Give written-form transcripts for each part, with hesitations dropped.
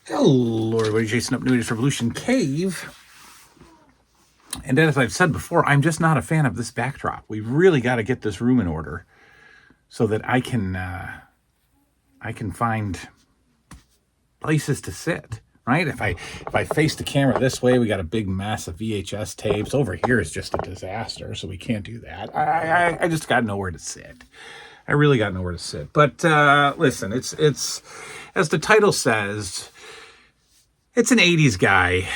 Hello, everybody. Jason up, New Age Revolution Cave. And as I've said before, I'm just not a fan of this backdrop. We've really got to get this room in order so that I can find places to sit. Right? If I face the camera this way, we got a big mess of VHS tapes. Over here is just a disaster, so we can't do that. I just got nowhere to sit. I really got nowhere to sit. But listen, it's as the title says. It's an 80's guy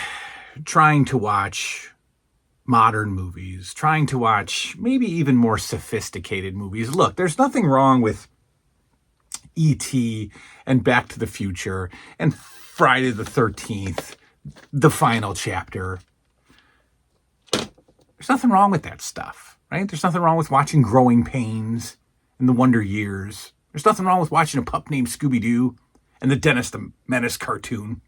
trying to watch modern movies, trying to watch maybe even more sophisticated movies. Look, there's nothing wrong with E.T. and Back to the Future and Friday the 13th, the final chapter. There's nothing wrong with that stuff, right? There's nothing wrong with watching Growing Pains and The Wonder Years. There's nothing wrong with watching A Pup Named Scooby-Doo and the Dennis the Menace cartoon.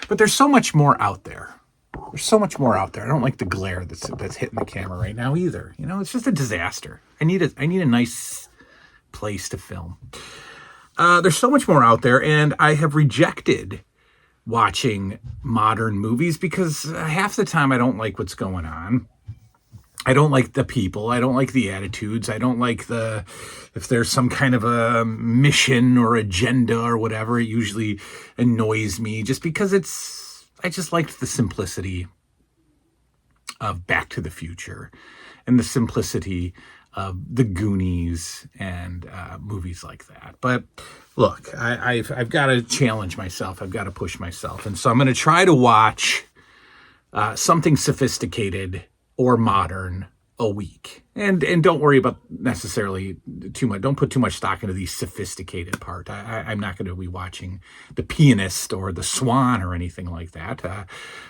But there's so much more out there. There's so much more out there. I don't like the glare that's hitting the camera right now either. You know, it's just a disaster. I need a nice place to film. There's so much more out there, and I have rejected watching modern movies because half the time I don't like what's going on. I don't like the people. I don't like the attitudes. I don't like if there's some kind of a mission or agenda or whatever, it usually annoys me just because I just liked the simplicity of Back to the Future and the simplicity of The Goonies and movies like that. But look, I've got to challenge myself. I've got to push myself. And so I'm going to try to watch something sophisticated or modern a week. And don't worry about necessarily too much. Don't put too much stock into the sophisticated part. I'm not going to be watching The Pianist or The Swan or anything like that.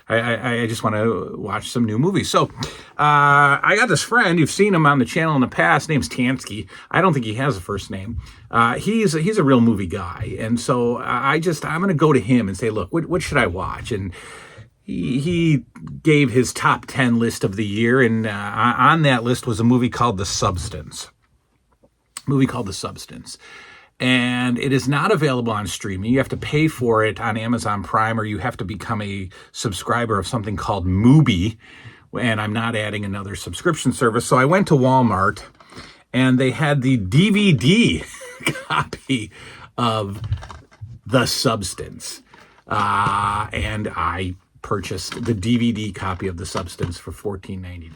I just want to watch some new movies. So I got this friend. You've seen him on the channel in the past. Name's Tansky. I don't think he has a first name. He's a real movie guy. And so I'm going to go to him and say, look, what should I watch? And he gave his top 10 list of the year, and on that list was a movie called The Substance. And it is not available on streaming. You have to pay for it on Amazon Prime, or you have to become a subscriber of something called Mubi, and I'm not adding another subscription service. So I went to Walmart, and they had the DVD copy of The Substance, and I purchased the DVD copy of The Substance for $14.99.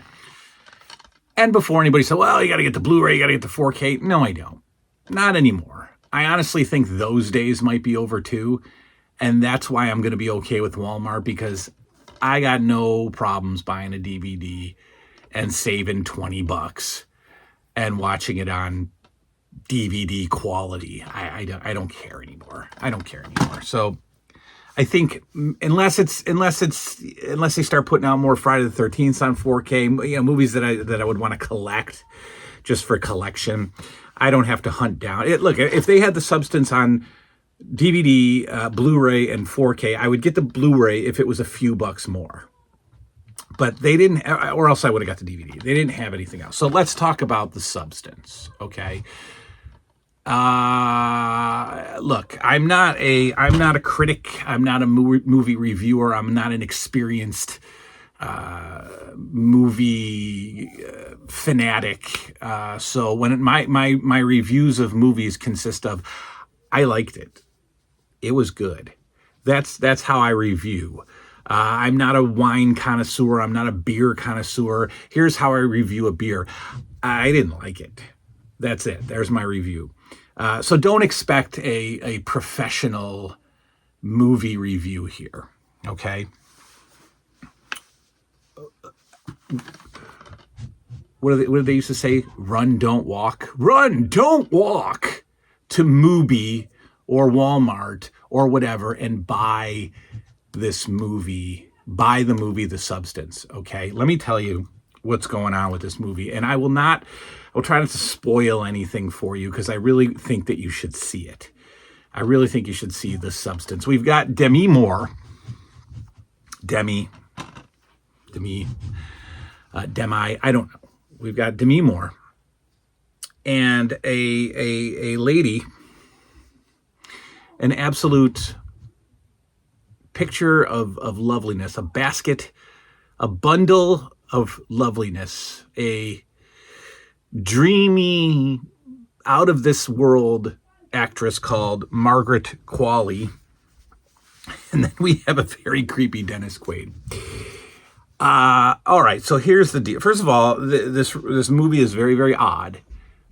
And before anybody said, well, you got to get the Blu-ray, you got to get the 4K. No, I don't. Not anymore. I honestly think those days might be over too. And that's why I'm going to be okay with Walmart, because I got no problems buying a DVD and saving $20 and watching it on DVD quality. I don't care anymore. So I think unless they start putting out more Friday the 13th on 4K, movies that I would want to collect just for collection, I don't have to hunt down it. Look, if they had The Substance on DVD, Blu-ray, and 4K, I would get the Blu-ray if it was a few bucks more. But they didn't, or else I would have got the DVD. They didn't have anything else. So let's talk about The Substance, okay? Look, I'm not a critic. I'm not a movie reviewer. I'm not an experienced movie fanatic. So when my reviews of movies consist of, I liked it. It was good. That's how I review. I'm not a wine connoisseur. I'm not a beer connoisseur. Here's how I review a beer. I didn't like it. That's it. There's my review. So don't expect a professional movie review here, okay? What did they used to say? Run, don't walk. Run, don't walk to Mubi or Walmart or whatever and buy this movie. Buy the movie The Substance, okay? Let me tell you what's going on with this movie. And I'll try not to spoil anything for you, because I really think that you should see it. I really think you should see The Substance. We've got Demi Moore. Demi, I don't know. We've got Demi Moore and a lady an absolute picture of loveliness, a basket, a bundle of loveliness, a dreamy, out of this world actress called Margaret Qualley. And then we have a very creepy Dennis Quaid. All right, so here's the deal. First of all, this movie is very, very odd.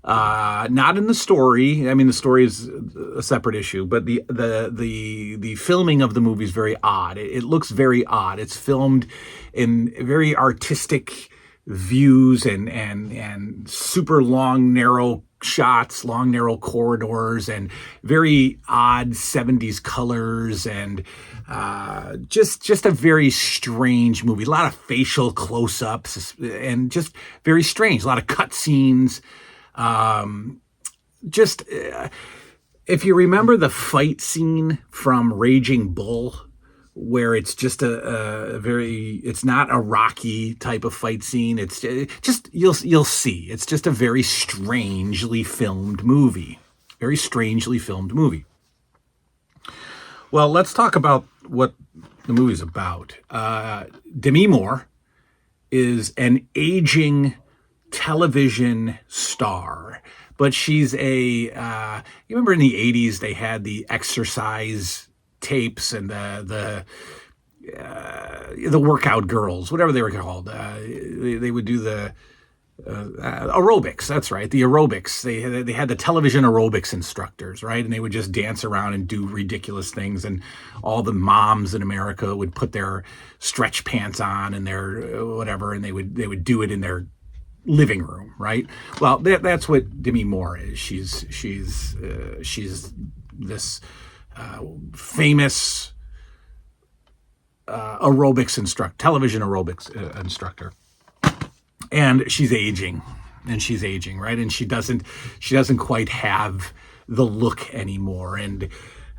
Not in the story. I mean, the story is a separate issue, but the filming of the movie is very odd. It looks very odd. It's filmed in very artistic views and super long, narrow shots, long, narrow corridors, and very odd 70s colors, and just a very strange movie. A lot of facial close-ups, and just very strange. A lot of cut scenes. If you remember the fight scene from Raging Bull, where it's just it's not a Rocky type of fight scene. It's just, you'll see, it's just a very strangely filmed movie. Very strangely filmed movie. Well, let's talk about what the movie's about. Demi Moore is an aging television star, but she's you remember in the 80s they had the exercise tapes and the workout girls, whatever they were called. They would do the aerobics. That's right, the aerobics. They had the television aerobics instructors, right? And they would just dance around and do ridiculous things. And all the moms in America would put their stretch pants on and their whatever, and they would do it in their living room, right? Well, that's what Demi Moore is. She's this famous television aerobics instructor, and she's aging, right? And she doesn't quite have the look anymore. And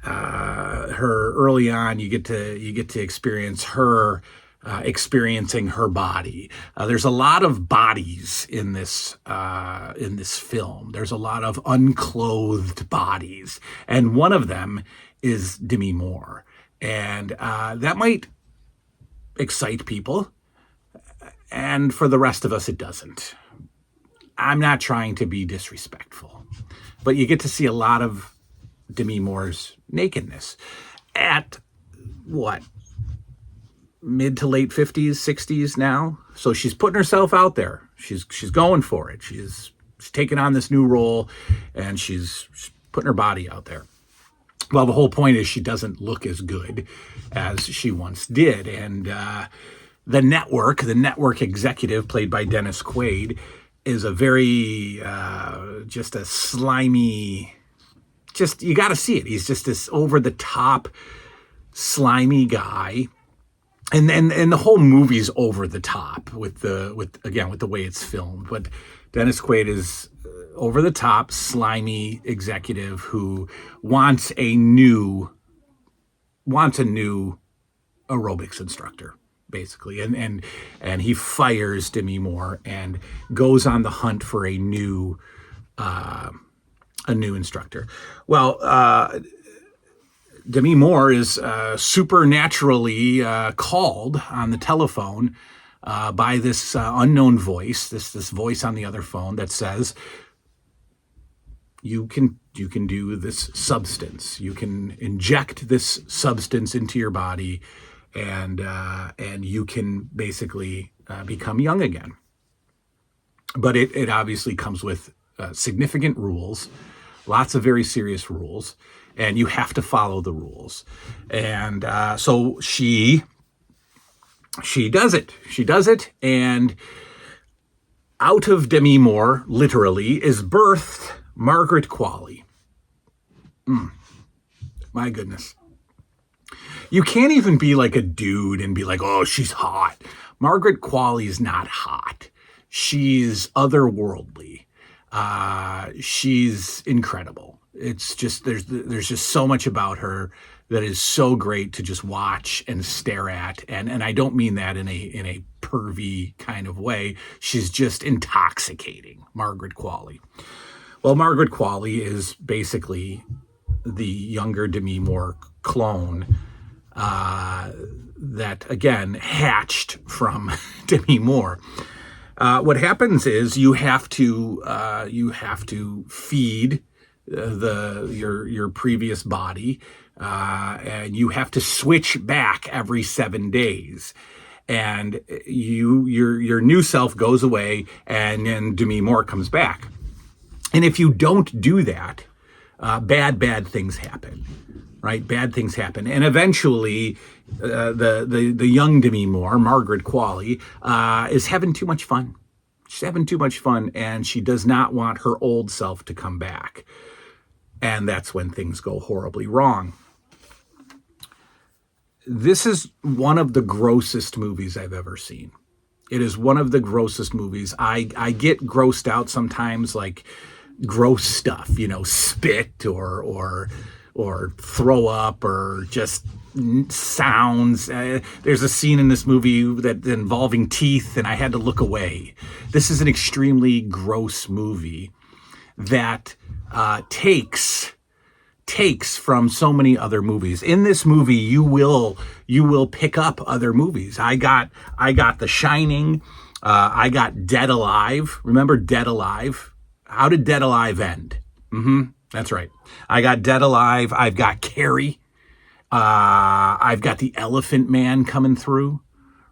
her early on, you get to experience her experiencing her body. There's a lot of bodies in this film. There's a lot of unclothed bodies, and one of them is Demi Moore, and that might excite people, and for the rest of us, it doesn't. I'm not trying to be disrespectful, but you get to see a lot of Demi Moore's nakedness at what? Mid to late 50s, 60s now. So she's putting herself out there. She's going for it. She's taking on this new role, and she's putting her body out there. Well, the whole point is she doesn't look as good as she once did. And the network executive, played by Dennis Quaid, is a very, just a slimy, you got to see it. He's just this over-the-top, slimy guy. And the whole movie's over the top with the way it's filmed. But Dennis Quaid is over the top, slimy executive who wants a new aerobics instructor, basically. And he fires Demi Moore and goes on the hunt for a new instructor. Well, Demi Moore is supernaturally called on the telephone by this unknown voice, this voice on the other phone that says, you can do this substance. You can inject this substance into your body, and you can basically become young again. But it obviously comes with significant rules, lots of very serious rules, and you have to follow the rules. And so she does it. She does it, and out of Demi Moore, literally, is birthed Margaret Qualley. My goodness. You can't even be like a dude and be like, oh, she's hot. Margaret Qualley's not hot. She's otherworldly. She's incredible. It's just, there's just so much about her that is so great to just watch and stare at. And I don't mean that in a pervy kind of way. She's just intoxicating, Margaret Qualley. Well, Margaret Qualley is basically the younger Demi Moore clone that, again, hatched from Demi Moore. What happens is you have to feed your previous body, and you have to switch back every 7 days. And your new self goes away, and then Demi Moore comes back. And if you don't do that, bad things happen, right? Bad things happen, and eventually, the young Demi Moore, Margaret Qualley, is having too much fun. She's having too much fun, and she does not want her old self to come back. And that's when things go horribly wrong. This is one of the grossest movies I've ever seen. It is one of the grossest movies. I get grossed out sometimes, like gross stuff, spit or throw up or just sounds. There's a scene in this movie that involving teeth, and I had to look away. This is an extremely gross movie that takes from so many other movies. In this movie, you will pick up other movies. I got The Shining. I got Dead Alive. Remember Dead Alive? How did Dead Alive end? That's right. I got Dead Alive. I've got Carrie. I've got The Elephant Man coming through,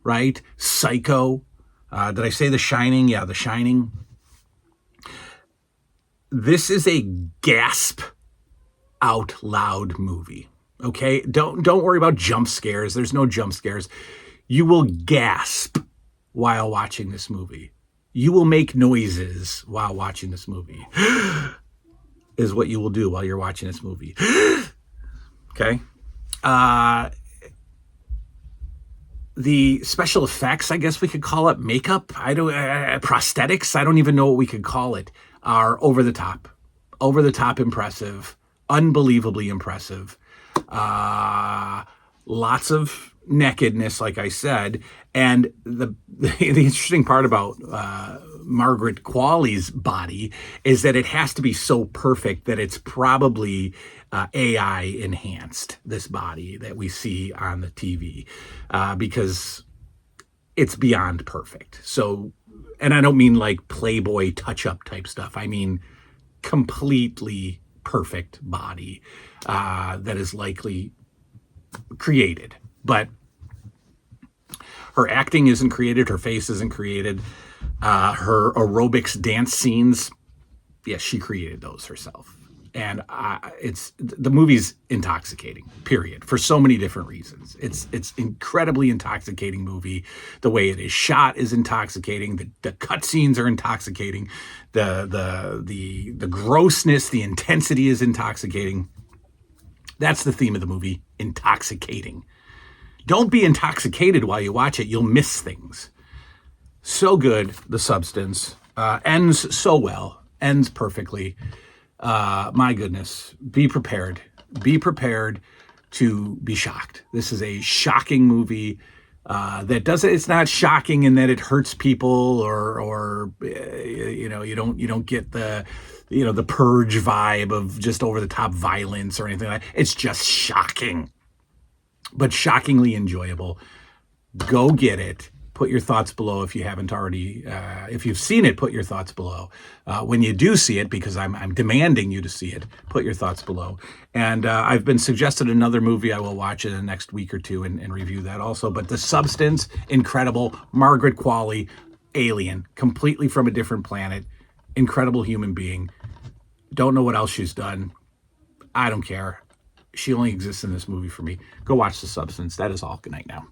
right? Psycho. Did I say The Shining? Yeah, The Shining. This is a gasp out loud movie. Okay? Don't worry about jump scares. There's no jump scares. You will gasp while watching this movie. You will make noises while watching this movie. Is what you will do while you're watching this movie. Okay? The special effects, I guess we could call it, makeup, prosthetics, I don't even know what we could call it, are over the top impressive, unbelievably impressive. Lots of nakedness, like I said, and the interesting part about Margaret Qualley's body is that it has to be so perfect that it's probably AI enhanced, this body that we see on the TV, because it's beyond perfect. So, and I don't mean like Playboy touch-up type stuff. I mean completely perfect body that is likely created. But her acting isn't created. Her face isn't created. Her aerobics dance scenes, yes, she created those herself. And the movie's intoxicating, period, for so many different reasons. It's incredibly intoxicating movie. The way it is shot is intoxicating. The cut scenes are intoxicating. The grossness, the intensity is intoxicating. That's the theme of the movie, intoxicating. Don't be intoxicated while you watch it. You'll miss things. So good, The Substance. Ends so well. Ends perfectly. My goodness. Be prepared. Be prepared to be shocked. This is a shocking movie it's not shocking in that it hurts people or you don't get the Purge vibe of just over the top violence or anything like that. It's just shocking, but shockingly enjoyable. Go get it. Put your thoughts below if you haven't already. If you've seen it, put your thoughts below. When you do see it, because I'm demanding you to see it, put your thoughts below. And I've been suggested another movie I will watch in the next week or two and review that also. But The Substance, incredible. Margaret Qualley, alien, completely from a different planet. Incredible human being. Don't know what else she's done. I don't care. She only exists in this movie for me. Go watch The Substance. That is all. Good night now.